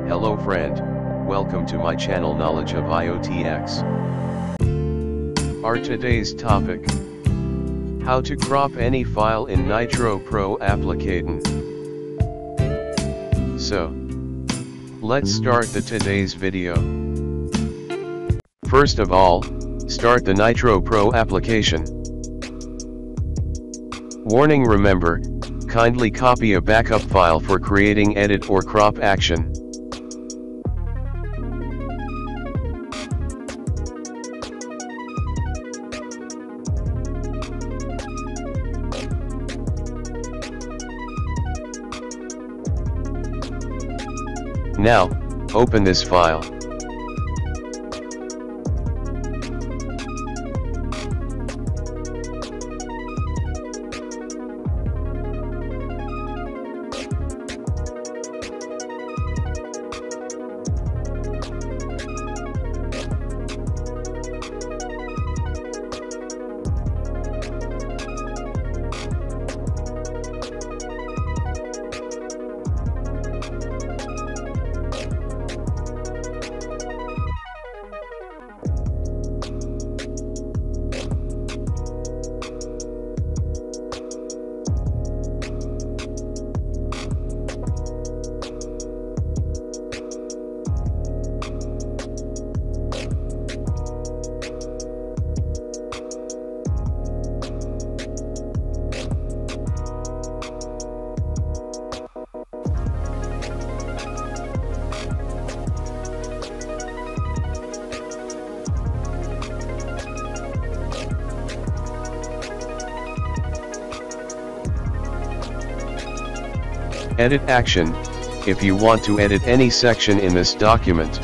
Hello friend, welcome to my channel Knowledge of IoTX. Our today's topic: how to crop any file in Nitro Pro application. So, let's start today's video. First of all, start the Nitro Pro application. Warning: remember, kindly copy a backup file for creating edit or crop action. Now, open this file. Edit action: if you want to edit any section in this document,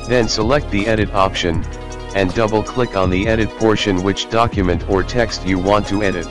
then select the edit option, and double-click on the edit portion which document or text you want to edit.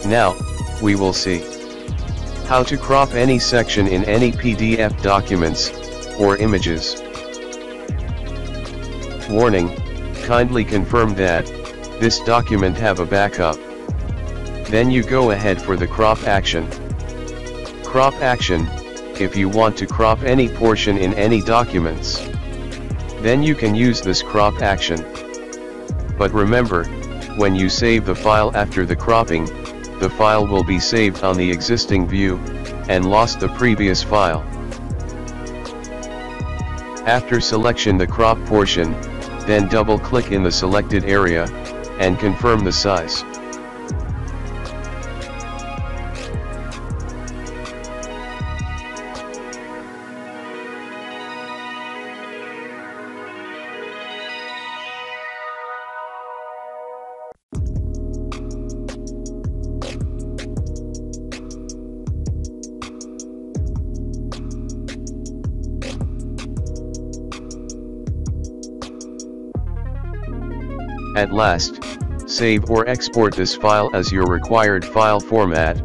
Now, we will see how to crop any section in any PDF documents, or images. Warning: kindly confirm that this document have a backup. Then you go ahead for the crop action. Crop action: if you want to crop any portion in any documents, then you can use this crop action. But remember, when you save the file after the cropping, the file will be saved on the existing view, and lost the previous file. After selection the crop portion, then double-click in the selected area, and confirm the size. At last, save or export this file as your required file format.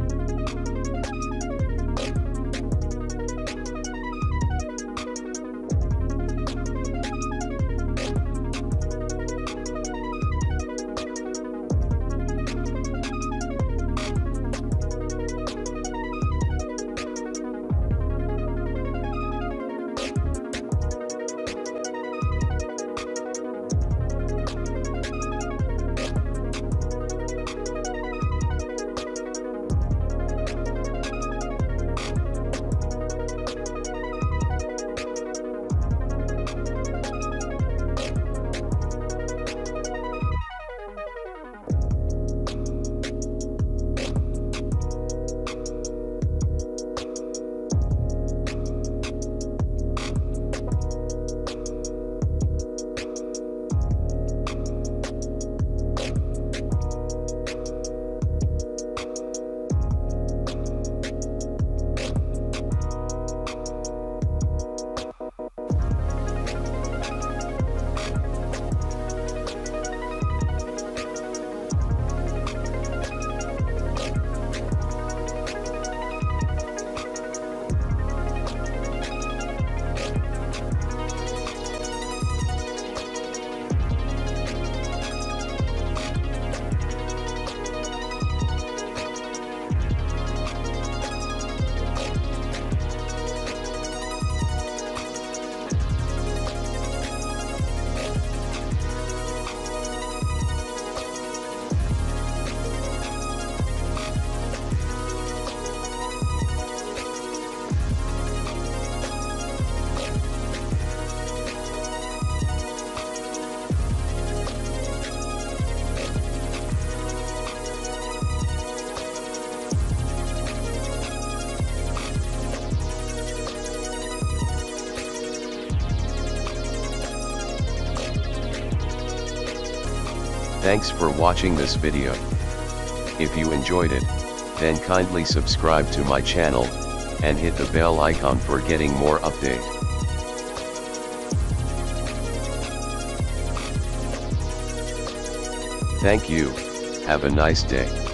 Thanks for watching this video. If you enjoyed it, then kindly subscribe to my channel, and hit the bell icon for getting more update. Thank you, have a nice day.